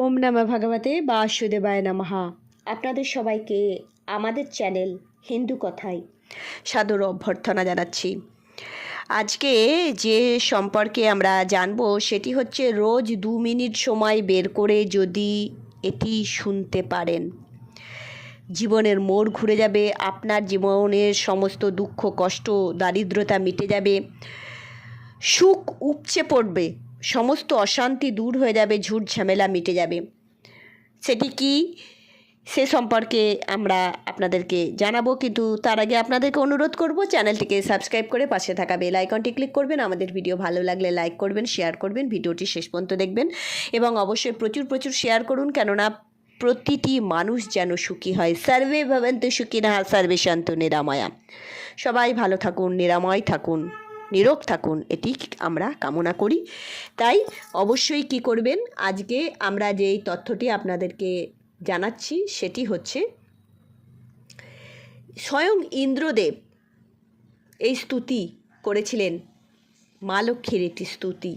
ওম নমঃ ভগবতে বাসুদেবায় নমঃ। আপনাদের সবাইকে আমাদের চ্যানেল হিন্দু কথায় সাদর অভ্যর্থনা জানাচ্ছি। আজকে যে সম্পর্কে আমরা জানবো সেটি হচ্ছে রোজ 2 মিনিট সময় বের করে যদি এটি শুনতে পারেন, জীবনের মোড় ঘুরে যাবে, আপনার জীবনের সমস্ত দুঃখ কষ্ট দারিদ্রতা মিটে যাবে, সুখ উপচে পড়বে, সমস্ত অশান্তি দূর হয়ে যাবে, ঝুট ঝামেলা মিটে যাবে। সেটি কি সে সম্পর্কে আমরা আপনাদেরকে জানাবো, কিন্তু তার আগে আপনাদেরকে অনুরোধ করব চ্যানেলটিকে সাবস্ক্রাইব করে পাশে থাকা বেল আইকনটি ক্লিক করবেন। আমাদের ভিডিও ভালো লাগলে লাইক করবেন, শেয়ার করবেন, ভিডিওটি শেষ পর্যন্ত দেখবেন এবং অবশ্যই প্রচুর শেয়ার করুন, কেননা প্রতিটি মানুষ যেন সুখী হয়। সর্বে ভবন্তু সুখিনঃ সর্বে সন্তু নিরাময়া। সবাই ভালো থাকুন, নিরাময় থাকুন, নিরোগ থাকুন, এটি আমরা কামনা করি। তাই অবশ্যই কি করবেন, আজকে আমরা যেই তথ্যটি আপনাদেরকে জানাচ্ছি সেটি হচ্ছে স্বয়ং ইন্দ্রদেব এই স্তুতি করেছিলেন, মা লক্ষ্মীর একটি স্তুতি।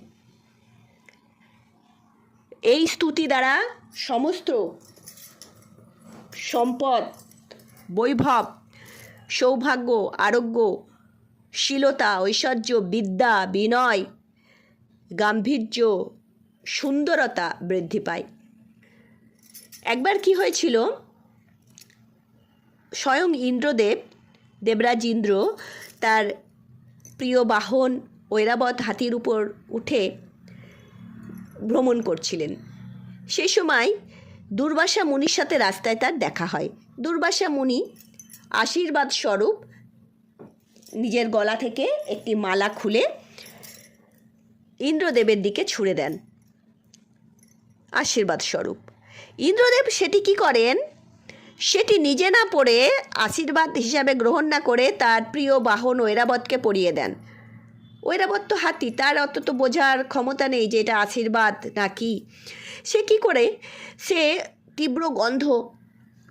এই স্তুতি দ্বারা সমস্ত সম্পদ, বৈভব, সৌভাগ্য, আরোগ্য, শীলতা, ঐশ্বর্য, বিদ্যা, বিনয়, গাম্ভীর্য, সুন্দরতা বৃদ্ধি পায়। একবার কি হয়েছিল, স্বয়ং ইন্দ্রদেব, দেবরাজ ইন্দ্র তার প্রিয় বাহন ঐরাবত হাতির উপর উঠে ভ্রমণ করছিলেন। সেই সময় দুর্বাসা মুনির সাথে রাস্তায় তার দেখা হয়। দুর্বাসা মুনি আশীর্বাদ স্বরূপ নিজের গলা থেকে একটি মালা খুলে ইন্দ্রদেবের দিকে ছুঁড়ে দেন আশীর্বাদ স্বরূপ। ইন্দ্রদেব সেটি কি করেন, সেটি নিজে না পড়ে, আশীর্বাদ হিসাবে গ্রহণ না করে তার প্রিয় বাহন ঐরাবতকে পরিয়ে দেন। ঐরাবত তো হাতি, তার অত তো বোঝার ক্ষমতা নেই যে এটা আশীর্বাদ নাকি। সে কি করে, সে তীব্র গন্ধ,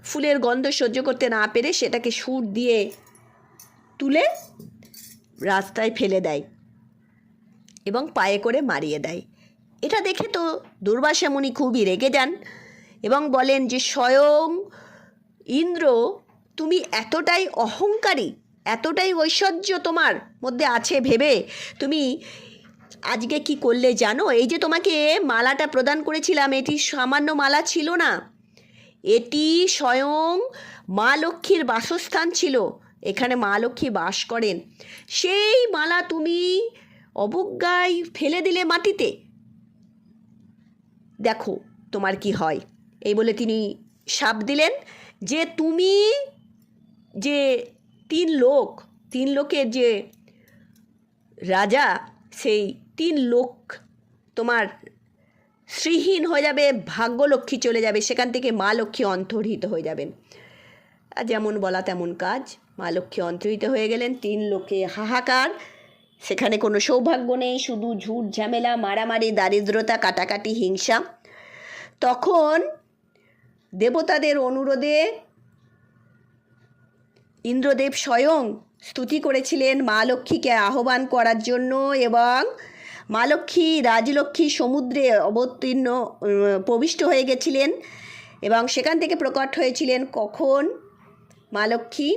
ফুলের গন্ধ সহ্য করতে না পেরে সেটাকে সুর দিয়ে তুলে রাস্তায় ফেলে দেয় এবং পায়ে করে মারিয়ে দেয়। এটা দেখে তো দুর্বাসা মুনি খুবই রেগে যান এবং বলেন যে স্বয়ং ইন্দ্র, তুমি এতটাই অহংকারী, এতটাই ঐশ্বর্য তোমার মধ্যে আছে ভেবে তুমি আজকে কি করলে জানো? এই যে তোমাকে মালাটা প্রদান করেছিলাম, এটি সামান্য মালা ছিল না, এটি স্বয়ং মা লক্ষ্মীর বাসস্থান ছিল, এখানে মা লক্ষ্মী বাস করেন। সেই মালা তুমি অবজ্ঞায় ফেলে দিলে মাটিতে, দেখো তোমার কি হয়। এই বলে তিনি শাপ দিলেন যে তুমি যে তিন লোকের যে রাজা, সেই 3 লোক তোমার শ্রীহীন হয়ে যাবে, ভাগ্যলক্ষ্মী চলে যাবে, সেখান থেকে মা লক্ষ্মী অন্তর্হিত হয়ে যাবেন। আর যেমন বলা তেমন কাজ, মা লক্ষ্মী অন্তর্হিত হয়ে গেলেন। 3 লোকে হাহাকার, সেখানে কোনো সৌভাগ্য নেই, শুধু ঝুট ঝামেলা, মারামারি, দারিদ্রতা, কাটাকাটি, হিংসা। তখন দেবতাদের অনুরোধে ইন্দ্রদেব স্বয়ং স্তুতি করেছিলেন মা লক্ষ্মীকে আহ্বান করার জন্য, এবং মা লক্ষ্মী, রাজলক্ষ্মী সমুদ্রে প্রবিষ্ট হয়ে গেছিলেন এবং সেখান থেকে প্রকট হয়েছিলেন কখন, মা লক্ষ্মী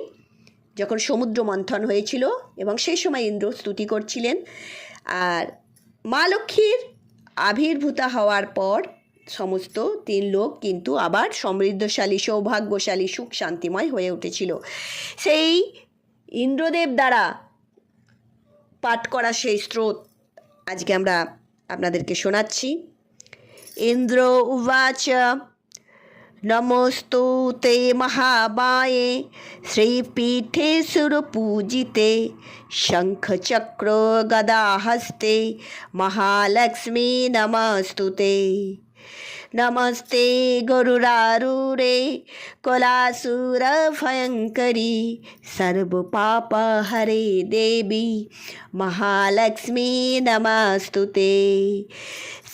যখন সমুদ্র মন্থন হয়েছিল এবং সেই সময় ইন্দ্র স্তুতি করছিলেন। আর মা লক্ষ্মীর আবির্ভূতা হওয়ার পর সমস্ত 3 লোক কিন্তু আবার সমৃদ্ধশালী, সৌভাগ্যশালী, সুখ শান্তিময় হয়ে উঠেছিল। সেই ইন্দ্রদেব দ্বারা পাঠ করা সেই স্রোত আজকে আমরা আপনাদেরকে শোনাচ্ছি। ইন্দ্র উবাচ নমস্তুতে মহামায়ে শ্রীপীঠে সুরপূজিতে শঙ্খচক্র গদাহস্তে মহালক্ষ্মী নমস্তুতে। नमस्ते गरुडारूढे कलासुरभयङ्करी सर्वपापहरे देवी महालक्ष्मी नमस्तुते।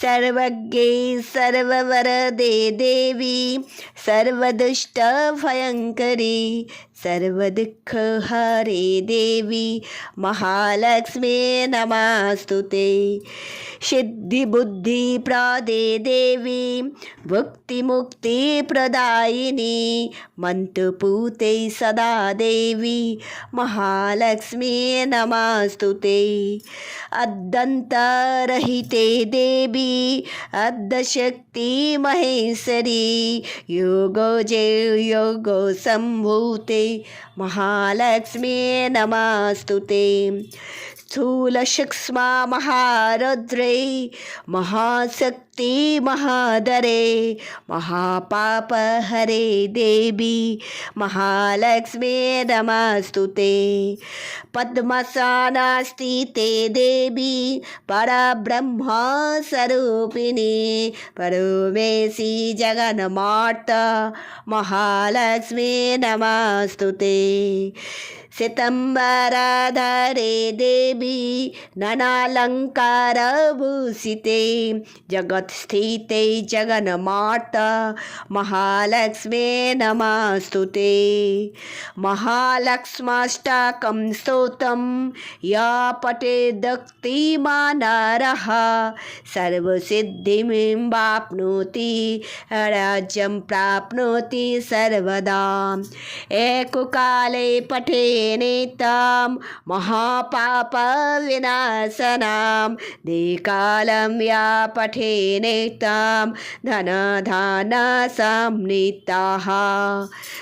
सर्वज्ञे सर्ववरदे देवी सर्वदुष्टभयङ्करी सर्वदुःखहरे देवी महालक्ष्मी नमस्तुते। सिद्धिबुद्धिप्रदे देवी भुक्तिमुक्तिप्रदायिनी मन्त्रपूते सदा देवी महालक्ष्मी नमस्तुते। अद्यन्तरहिते देवी अद्यशक्ति महेश्वरी योगो जय योगो सम्भूते महालक्ष्मी नमस्तुते। स्थूलसूक्ष्मा महारुद्रे महाशक्ति महाधरे महापापहरे देवी महालक्ष्मी नमस्तुते। पद्मासना स्थिते देवी परब्रह्मस्वरूपिणी परमेशी जगन्माता महालक्ष्मी नमस्तुते। श्वेताम्बरधरे देवी नानालङ्कारभूषिते जगत्स्थिते जगन्माता महालक्ष्मी नमस्तुते। महालक्ष्म्याष्टकं स्तोत्रं या पठेद्भक्तिमान् नरः सर्वसिद्धिं वाप्नोति राज्यं प्राप्नोति सर्वदा। एककाले पठे नेतां महापापविनाशनां द्विकालं या पठेनेतां धनधान्यसम्पन्निताः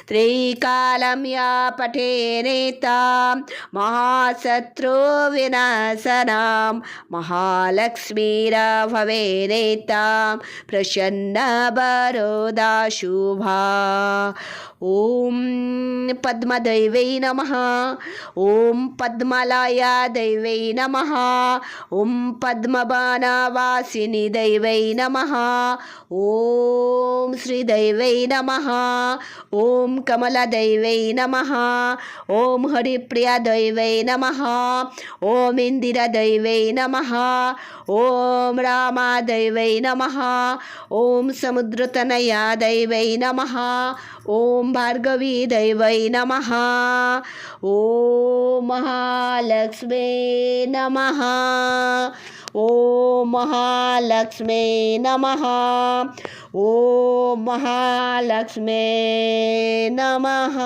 त्रिकालं या पठेनेतां महाशत्रुविनाशनां महालक्ष्मीर्भवेनेतां प्रसन्नवरदा शुभा। ॐ पद्मदैवै नमः। ॐ पद्मलाया दैवै नमः। ॐ पद्मवनवासिनी दैवै नमः। ॐ श्रीदैवै नमः। ॐ कमलदैवै नमः। ॐ हरिप्रिया दैवै नमः। ॐ इन्दिरादैवै नमः। ॐ रामादैवै नमः। ॐ समुद्रतनया दैवै नमः। ॐ भार्गवी दैवै नमः। ॐ महालक्ष्मी नमः। ॐ महालक्ष्मी नमः। ॐ महालक्ष्मी नमः।